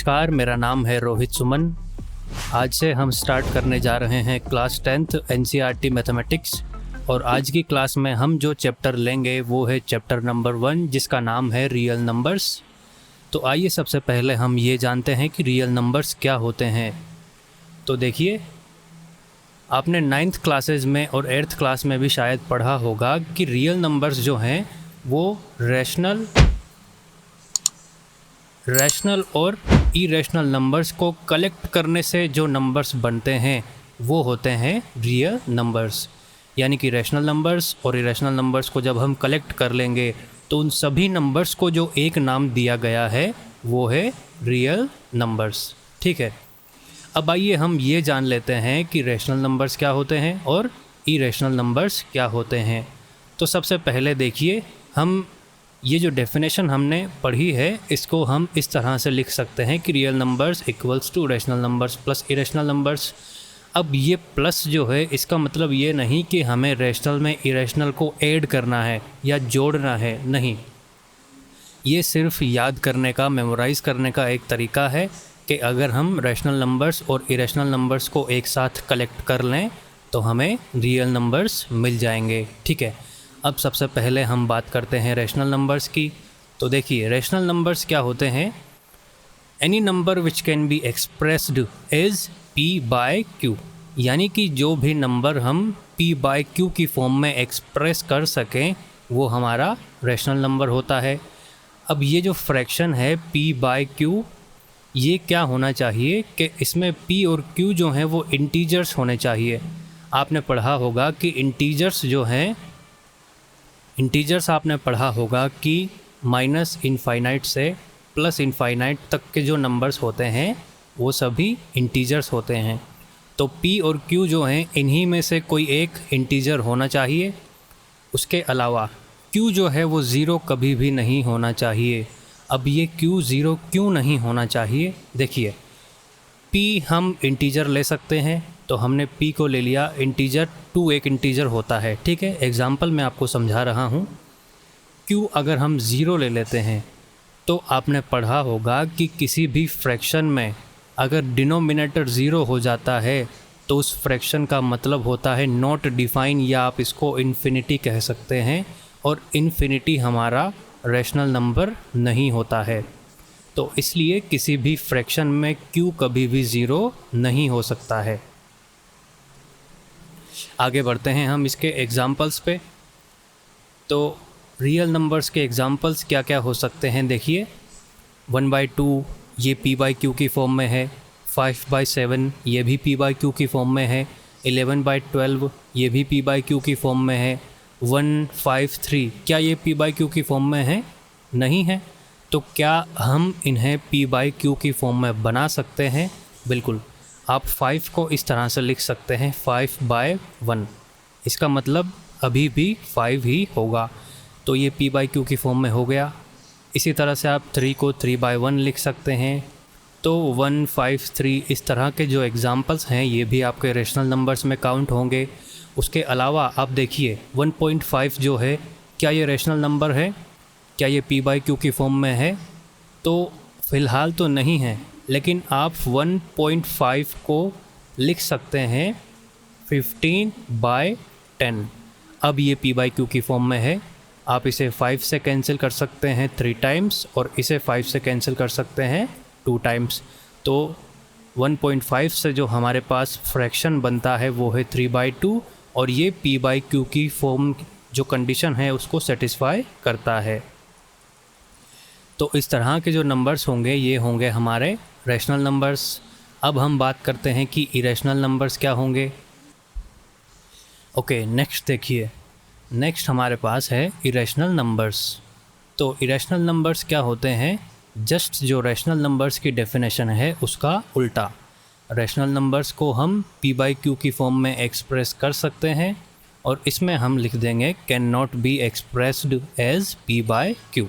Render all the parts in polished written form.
नमस्कार, मेरा नाम है रोहित सुमन। आज से हम स्टार्ट करने जा रहे हैं क्लास 10th NCERT मैथमेटिक्स और आज की क्लास में हम जो चैप्टर लेंगे वो है चैप्टर नंबर 1 जिसका नाम है रियल नंबर्स। तो आइए सबसे पहले हम ये जानते हैं कि रियल नंबर्स क्या होते हैं। तो देखिए, आपने 9th क्लासेस में और 8th क्लास में भी शायद पढ़ा होगा कि रियल नंबर्स जो हैं वो रैशनल और इरेशनल नंबर्स को कलेक्ट करने से जो नंबर्स बनते हैं वो होते हैं रियल नंबर्स। यानी कि रैशनल नंबर्स और इरेशनल नंबर्स को जब हम कलेक्ट कर लेंगे तो उन सभी नंबर्स को जो एक नाम दिया गया है वो है रियल नंबर्स। ठीक है, अब आइए हम ये जान लेते हैं कि रैशनल नंबर्स क्या होते हैं और इरेशनल नंबर्स क्या होते हैं। तो सबसे पहले देखिए, हम ये जो डेफिनेशन हमने पढ़ी है इसको हम इस तरह से लिख सकते हैं कि real numbers equals to rational numbers plus irrational numbers. अब ये प्लस जो है इसका मतलब ये नहीं कि हमें रैशनल में इरेशनल को ऐड करना है या जोड़ना है, नहीं। ये सिर्फ याद करने का, मेमोराइज़ करने का एक तरीका है कि अगर हम रैशनल नंबर्स और इरेशनल नंबर्स को एक साथ कलेक्ट कर लें तो हमें रियल नंबर्स मिल जाएंगे। ठीक है, अब सबसे पहले हम बात करते हैं रैशनल नंबर्स की। तो देखिए, रैशनल नंबर्स क्या होते हैं? Any number which can be expressed as p by q, यानी कि जो भी नंबर हम p बाय q की फॉर्म में एक्सप्रेस कर सकें वो हमारा रैशनल नंबर होता है। अब ये जो फ्रैक्शन है p बाय q, ये क्या होना चाहिए कि इसमें p और q जो हैं वो इंटीजर्स होने चाहिए। आपने पढ़ा होगा कि इंटीजर्स आपने पढ़ा होगा कि माइनस इनफाइनाइट से प्लस इनफाइनाइट तक के जो नंबर्स होते हैं वो सभी इंटीजर्स होते हैं। तो p और q जो हैं इन्हीं में से कोई एक इंटीजर होना चाहिए। उसके अलावा q जो है वो ज़ीरो कभी भी नहीं होना चाहिए। अब ये q ज़ीरो क्यों नहीं होना चाहिए? देखिए, p हम इंटीजर ले सकते हैं, तो हमने p को ले लिया इंटीजर। 2 एक इंटीजर होता है, ठीक है। एग्जाम्पल मैं आपको समझा रहा हूँ। q अगर हम ज़ीरो ले लेते हैं तो आपने पढ़ा होगा कि किसी भी फ्रैक्शन में अगर डिनोमिनेटर ज़ीरो हो जाता है तो उस फ्रैक्शन का मतलब होता है नॉट डिफाइन, या आप इसको इन्फिनिटी कह सकते हैं। और इन्फिनिटी हमारा रैशनल नंबर नहीं होता है। तो इसलिए किसी भी फ्रैक्शन में q कभी भी ज़ीरो नहीं हो सकता है। आगे बढ़ते हैं हम इसके एग्ज़ाम्पल्स पे। तो रियल नंबर्स के एग्ज़ाम्पल्स क्या क्या हो सकते हैं? देखिए, 1/2 ये p/q की फॉर्म में है, 5/7 ये भी p/q की फॉर्म में है, 11/12 ये भी p/q की फॉर्म में है, 153 क्या ये p/q की फॉर्म में है? नहीं है। तो क्या हम इन्हें p/q की फॉर्म में बना सकते हैं? बिल्कुल। आप 5 को इस तरह से लिख सकते हैं 5/1, इसका मतलब अभी भी 5 ही होगा। तो ये p/q की फॉर्म में हो गया। इसी तरह से आप 3 को 3/1 लिख सकते हैं। तो 153 इस तरह के जो एग्ज़ाम्पल्स हैं ये भी आपके रैशनल नंबर्स में काउंट होंगे। उसके अलावा आप देखिए 1.5 जो है, क्या ये रैशनल नंबर है? क्या ये p/q की फॉर्म में है? तो फ़िलहाल तो नहीं है, लेकिन आप 1.5 को लिख सकते हैं 15/10। अब ये p/q की फॉर्म में है। आप इसे 5 से कैंसिल कर सकते हैं 3 टाइम्स और इसे 5 से कैंसिल कर सकते हैं 2 टाइम्स। तो 1.5 से जो हमारे पास फ्रैक्शन बनता है वो है 3/2 और ये p/q की फॉर्म जो कंडीशन है उसको सेटिस्फाई करता है। तो इस तरह के जो नंबर्स होंगे ये होंगे हमारे रैशनल नंबर्स। अब हम बात करते हैं कि इरेशनल नंबर्स क्या होंगे। ओके, नेक्स्ट देखिए, नेक्स्ट हमारे पास है इरेशनल नंबर्स। तो इरेशनल नंबर्स क्या होते हैं? जस्ट जो रैशनल नंबर्स की डेफिनेशन है उसका उल्टा। रैशनल नंबर्स को हम p/q की फॉर्म में एक्सप्रेस कर सकते हैं और इसमें हम लिख देंगे cannot be expressed as p/q।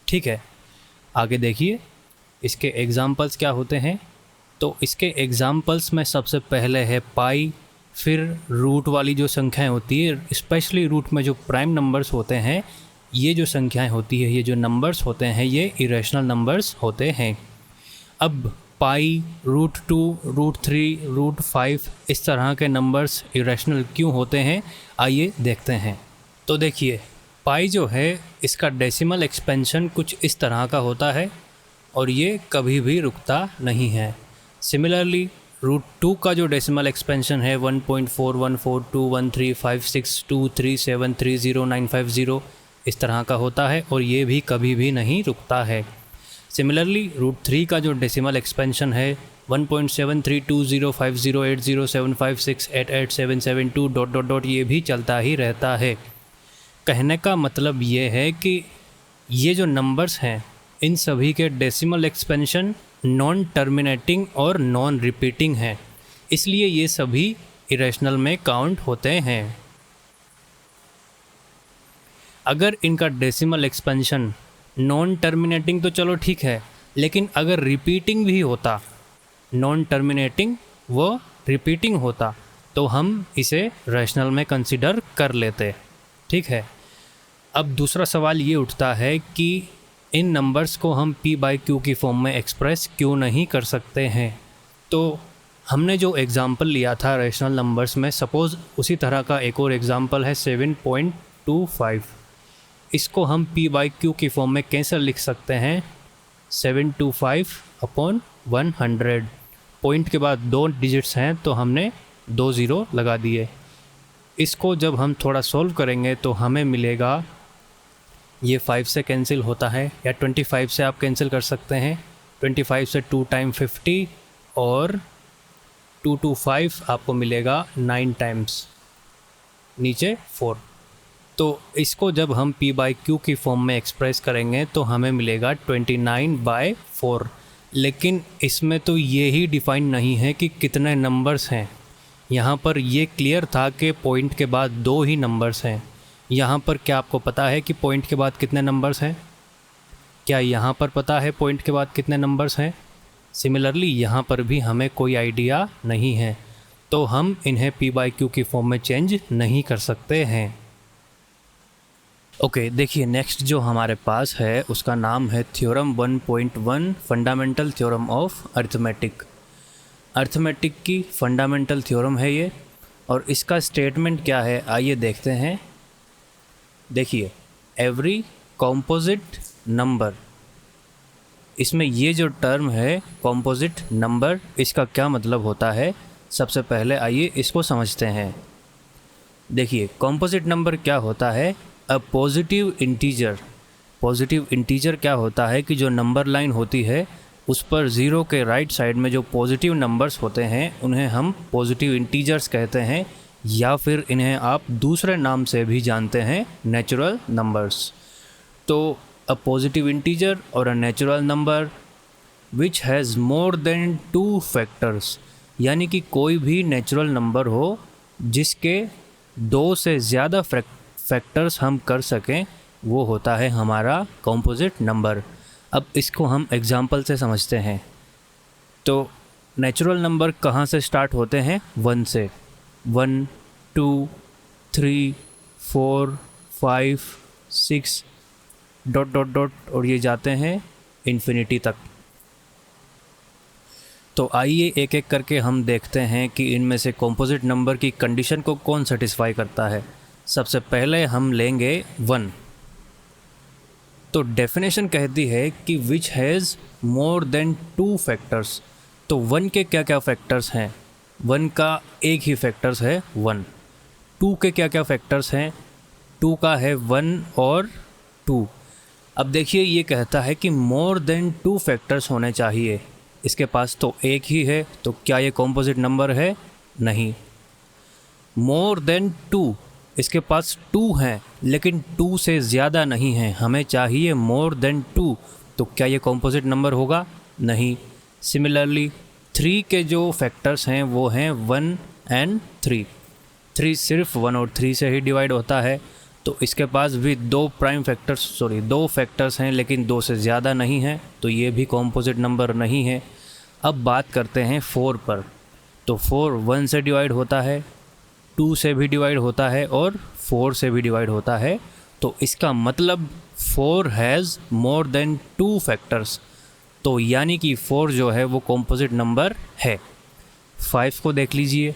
ठीक है, आगे देखिए इसके एग्ज़ाम्पल्स क्या होते हैं। तो इसके एग्ज़ाम्पल्स में सबसे पहले है पाई, फिर रूट वाली जो संख्याएं होती है, स्पेशली रूट में जो प्राइम नंबर्स होते हैं, ये जो संख्याएं होती है, ये जो नंबर्स होते हैं ये इरेशनल नंबर्स होते हैं। अब पाई, √2, √3, √5 इस तरह के नंबर्स इरेशनल क्यों होते हैं, आइए देखते हैं। तो देखिए, पाई जो है इसका डेसिमल एक्सपेंशन कुछ इस तरह का होता है और ये कभी भी रुकता नहीं है। सिमिलरली √2 का जो डेसिमल एक्सपेंशन है 1.4142135623730950 इस तरह का होता है और ये भी कभी भी नहीं रुकता है। सिमिलरली √3 का जो डेसिमल एक्सपेंशन है 1.7320508075688772 ये भी चलता ही रहता है। कहने का मतलब ये है कि ये जो नंबर्स हैं इन सभी के डेसिमल एक्सपेंशन नॉन टर्मिनेटिंग और नॉन रिपीटिंग हैं, इसलिए ये सभी इरेशनल में काउंट होते हैं। अगर इनका डेसिमल एक्सपेंशन नॉन टर्मिनेटिंग तो चलो ठीक है, लेकिन अगर रिपीटिंग भी होता, नॉन टर्मिनेटिंग व रिपीटिंग होता, तो हम इसे रैशनल में कंसिडर कर लेते। ठीक है। अब दूसरा सवाल ये उठता है कि इन नंबर्स को हम p/q की फॉर्म में एक्सप्रेस क्यों नहीं कर सकते हैं। तो हमने जो एग्ज़ाम्पल लिया था रैशनल नंबर्स में, सपोज़ उसी तरह का एक और एग्ज़ाम्पल है 7.25। इसको हम p/q की फॉर्म में कैसे लिख सकते हैं, 725/100। पॉइंट के बाद 2 डिजिट्स हैं तो हमने 2 ज़ीरो लगा दिए। इसको जब हम थोड़ा सॉल्व करेंगे तो हमें मिलेगा, ये 5 से कैंसिल होता है या 25 से आप कैंसिल कर सकते हैं। 25 से 2 टाइम 50 और 2 to 5 आपको मिलेगा 9 टाइम्स, नीचे 4। तो इसको जब हम p/q की फॉर्म में एक्सप्रेस करेंगे तो हमें मिलेगा 29/4। लेकिन इसमें तो ये ही डिफ़ाइन नहीं है कि कितने नंबर्स हैं। यहाँ पर ये क्लियर था कि पॉइंट के बाद 2 ही नंबर्स हैं। यहाँ पर क्या आपको पता है कि पॉइंट के बाद कितने नंबर्स हैं? क्या यहाँ पर पता है पॉइंट के बाद कितने नंबर्स हैं? सिमिलरली यहाँ पर भी हमें कोई आइडिया नहीं है, तो हम इन्हें p/q की फॉर्म में चेंज नहीं कर सकते हैं। ओके, देखिए नेक्स्ट जो हमारे पास है उसका नाम है theorem 1.1 fundamental theorem of arithmetic. Arithmetic की फंडामेंटल थ्योरम है ये, और इसका स्टेटमेंट क्या है आइए देखते हैं। देखिए, एवरी कॉम्पोजिट नंबर, इसमें ये जो टर्म है कॉम्पोजिट नंबर, इसका क्या मतलब होता है, सबसे पहले आइए इसको समझते हैं। देखिए, कॉम्पोजिट नंबर क्या होता है, a positive integer. Positive integer क्या होता है कि जो नंबर लाइन होती है उस पर ज़ीरो के राइट साइड में जो पॉजिटिव नंबर्स होते हैं उन्हें हम पॉजिटिव इंटीजर्स कहते हैं, या फिर इन्हें आप दूसरे नाम से भी जानते हैं, नेचुरल नंबर्स। तो अ पॉजिटिव इंटीजर और a natural number which has more than 2 factors, यानी कि कोई भी नेचुरल नंबर हो जिसके 2 से ज़्यादा फैक्टर्स हम कर सकें, वो होता है हमारा कॉम्पोजिट नंबर। अब इसको हम एग्जांपल से समझते हैं। तो नेचुरल नंबर कहाँ से स्टार्ट होते हैं, 1 से। 1, 2, 3, 4, 5, 6 ... और ये जाते हैं इन्फिनिटी तक। तो आइए एक एक करके हम देखते हैं कि इनमें से कॉम्पोजिट नंबर की कंडीशन को कौन सेटिस्फाई करता है। सबसे पहले हम लेंगे 1। तो डेफिनेशन कहती है कि which has more than 2 factors. तो 1 के क्या क्या फैक्टर्स हैं, 1 का एक ही फैक्टर्स है 1। 2 के क्या क्या फैक्टर्स हैं, 2 का है 1 और 2। अब देखिए, ये कहता है कि मोर देन 2 फैक्टर्स होने चाहिए, इसके पास तो एक ही है, तो क्या ये कॉम्पोजिट नंबर है, नहीं। मोर देन 2, इसके पास 2 हैं लेकिन 2 से ज़्यादा नहीं है, हमें चाहिए मोर देन 2, तो क्या ये कॉम्पोजिट नंबर होगा, नहीं। सिमिलरली 3 के जो फैक्टर्स हैं वो हैं 1 and 3। 3 सिर्फ 1 और 3 से ही डिवाइड होता है, तो इसके पास भी 2 फैक्टर्स हैं लेकिन 2 से ज़्यादा नहीं है, तो ये भी कॉम्पोजिट नंबर नहीं है। अब बात करते हैं 4 पर। तो 4 1 से डिवाइड होता है, 2 से भी डिवाइड होता है और 4 से भी डिवाइड होता है, तो इसका मतलब 4 हैज़ मोर देन 2 फैक्टर्स। तो यानी कि 4 जो है वो कॉम्पोजिट नंबर है। 5 को देख लीजिए,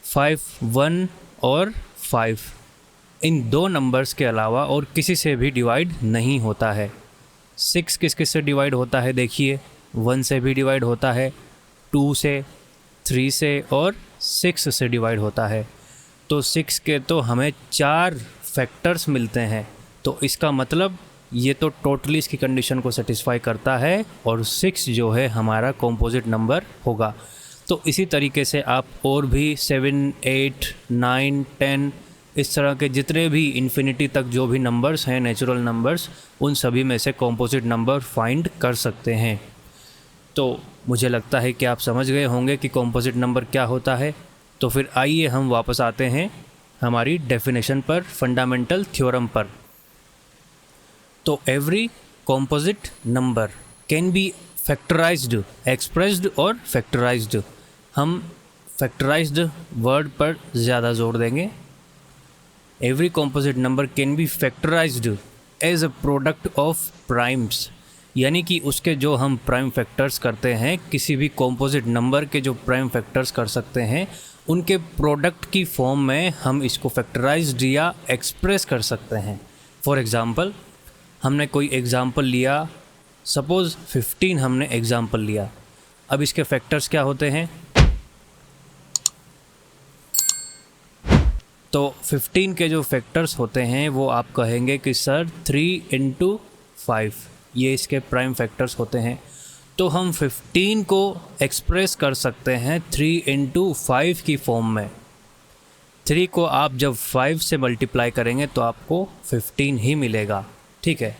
5, 1 और 5 इन 2 नंबर्स के अलावा और किसी से भी डिवाइड नहीं होता है। 6 किस किस से डिवाइड होता है देखिए, 1 से भी डिवाइड होता है, 2 से, 3 से और 6 से डिवाइड होता है। तो 6 के तो हमें 4 फैक्टर्स मिलते हैं, तो इसका मतलब ये तो टोटली इसकी कंडीशन को सेटिस्फाई करता है और 6 जो है हमारा कॉम्पोजिट नंबर होगा। तो इसी तरीके से आप और भी 7, 8, 9, 10 इस तरह के जितने भी इन्फिनिटी तक जो भी नंबर्स हैं नेचुरल नंबर्स, उन सभी में से कॉम्पोजिट नंबर फाइंड कर सकते हैं। तो मुझे लगता है कि आप समझ गए होंगे कि कॉम्पोजिट नंबर क्या होता है। तो फिर आइए हम वापस आते हैं हमारी डेफिनेशन पर, फंडामेंटल थ्योरम पर। तो every composite number can be factorised, expressed और फैक्टराइज्ड। हम फैक्टराइज्ड वर्ड पर ज़्यादा जोर देंगे। Every composite number can be factorised as a product of primes, यानी कि उसके जो हम प्राइम फैक्टर्स करते हैं, किसी भी कॉम्पोजिट नंबर के जो प्राइम फैक्टर्स कर सकते हैं, उनके प्रोडक्ट की फॉर्म में हम इसको फैक्टराइज्ड या एक्सप्रेस कर सकते हैं। फॉर एग्ज़ाम्पल, हमने कोई एग्ज़ाम्पल लिया, सपोज़ 15 हमने एग्ज़ाम्पल लिया। अब इसके फैक्टर्स क्या होते हैं? तो 15 के जो फैक्टर्स होते हैं वो आप कहेंगे कि सर 3 × 5 ये इसके प्राइम फैक्टर्स होते हैं। तो हम 15 को एक्सप्रेस कर सकते हैं 3 × 5 की फॉर्म में। 3 को आप जब 5 से मल्टीप्लाई करेंगे तो आपको 15 ही मिलेगा, ठीक है।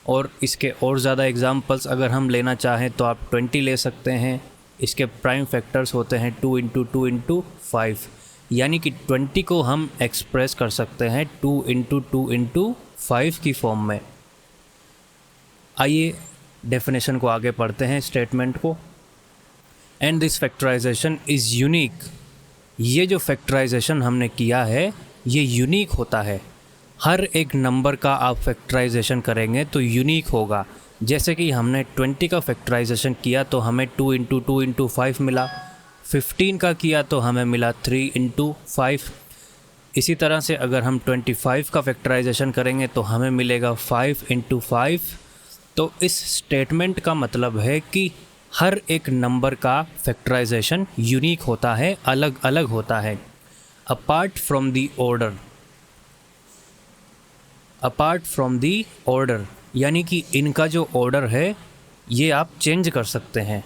और इसके और ज़्यादा एग्जांपल्स अगर हम लेना चाहें तो आप 20 ले सकते हैं। इसके प्राइम फैक्टर्स होते हैं 2 × 2 × 5, यानी कि 20 को हम एक्सप्रेस कर सकते हैं 2 × 2 × 5 की फॉर्म में। आइए डेफिनेशन को आगे पढ़ते हैं, स्टेटमेंट को। And this factorisation is unique. ये जो फैक्टराइजेशन हमने किया है ये यूनिक होता है। हर एक नंबर का आप फैक्टराइजेशन करेंगे तो यूनिक होगा। जैसे कि हमने 20 का फैक्टराइजेशन किया तो हमें 2 × 2 × 5 मिला, 15 का किया तो हमें मिला 3 × 5। इसी तरह से अगर हम 25 का फैक्टराइजेशन करेंगे तो हमें मिलेगा 5 × 5। तो इस स्टेटमेंट का मतलब है कि हर एक नंबर का फैक्टराइजेशन यूनिक होता है, अलग अलग होता है। अपार्ट फ्रॉम दी ऑर्डर, यानी कि इनका जो ऑर्डर है ये आप चेंज कर सकते हैं।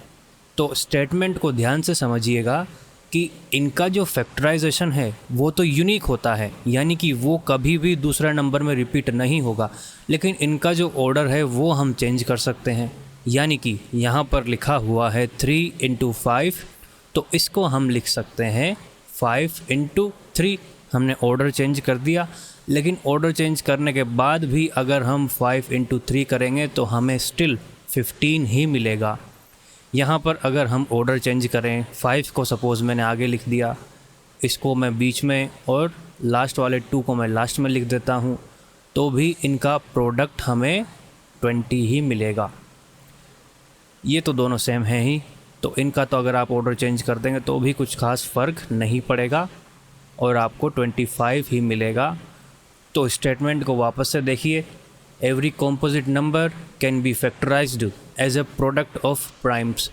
तो स्टेटमेंट को ध्यान से समझिएगा कि इनका जो फैक्टराइजेशन है वो तो यूनिक होता है, यानी कि वो कभी भी दूसरा नंबर में रिपीट नहीं होगा, लेकिन इनका जो ऑर्डर है वो हम चेंज कर सकते हैं। यानी कि यहाँ पर लिखा हुआ है 3 × 5, तो इसको हम लिख सकते हैं 5 × 3। हमने ऑर्डर चेंज कर दिया, लेकिन ऑर्डर चेंज करने के बाद भी अगर हम 5 × 3 करेंगे तो हमें स्टिल 15 ही मिलेगा। यहाँ पर अगर हम ऑर्डर चेंज करें, 5 को सपोज़ मैंने आगे लिख दिया, इसको मैं बीच में और लास्ट वाले 2 को मैं लास्ट में लिख देता हूँ, तो भी इनका प्रोडक्ट हमें 20 ही मिलेगा। ये तो दोनों सेम हैं ही, तो इनका तो अगर आप ऑर्डर चेंज कर देंगे तो भी कुछ खास फ़र्क नहीं पड़ेगा और आपको 25 ही मिलेगा। तो स्टेटमेंट को वापस से देखिए। Every composite number can be factorised as a product of primes.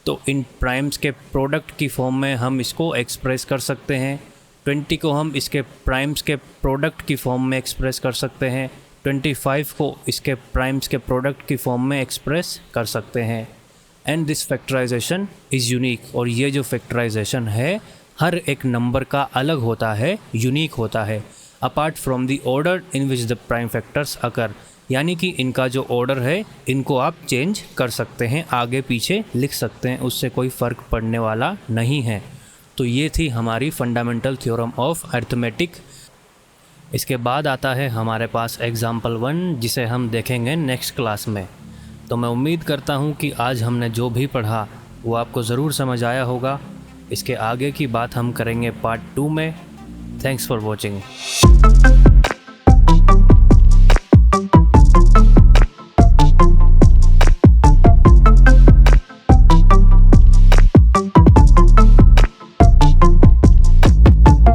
तो इन प्राइम्स के प्रोडक्ट की फॉर्म में हम इसको एक्सप्रेस कर सकते हैं। 20 को हम इसके प्राइम्स के प्रोडक्ट की फॉर्म में एक्सप्रेस कर सकते हैं, 25 को इसके प्राइम्स के प्रोडक्ट की फॉर्म में एक्सप्रेस कर सकते हैं। And this factorisation is unique, और ये जो फैक्टराइजेशन है हर एक नंबर का अलग होता है, यूनिक होता है। Apart from the order in which the prime factors occur, यानी कि इनका जो ऑर्डर है इनको आप चेंज कर सकते हैं, आगे पीछे लिख सकते हैं, उससे कोई फ़र्क पड़ने वाला नहीं है। तो ये थी हमारी फंडामेंटल थ्योरम ऑफ अरिथमेटिक। इसके बाद आता है हमारे पास एग्ज़ाम्पल 1, जिसे हम देखेंगे नेक्स्ट क्लास में। तो मैं उम्मीद करता हूँ कि आज हमने जो भी पढ़ा वो आपको ज़रूर समझ आया होगा। इसके आगे की बात हम करेंगे पार्ट 2 में। Thanks for watching.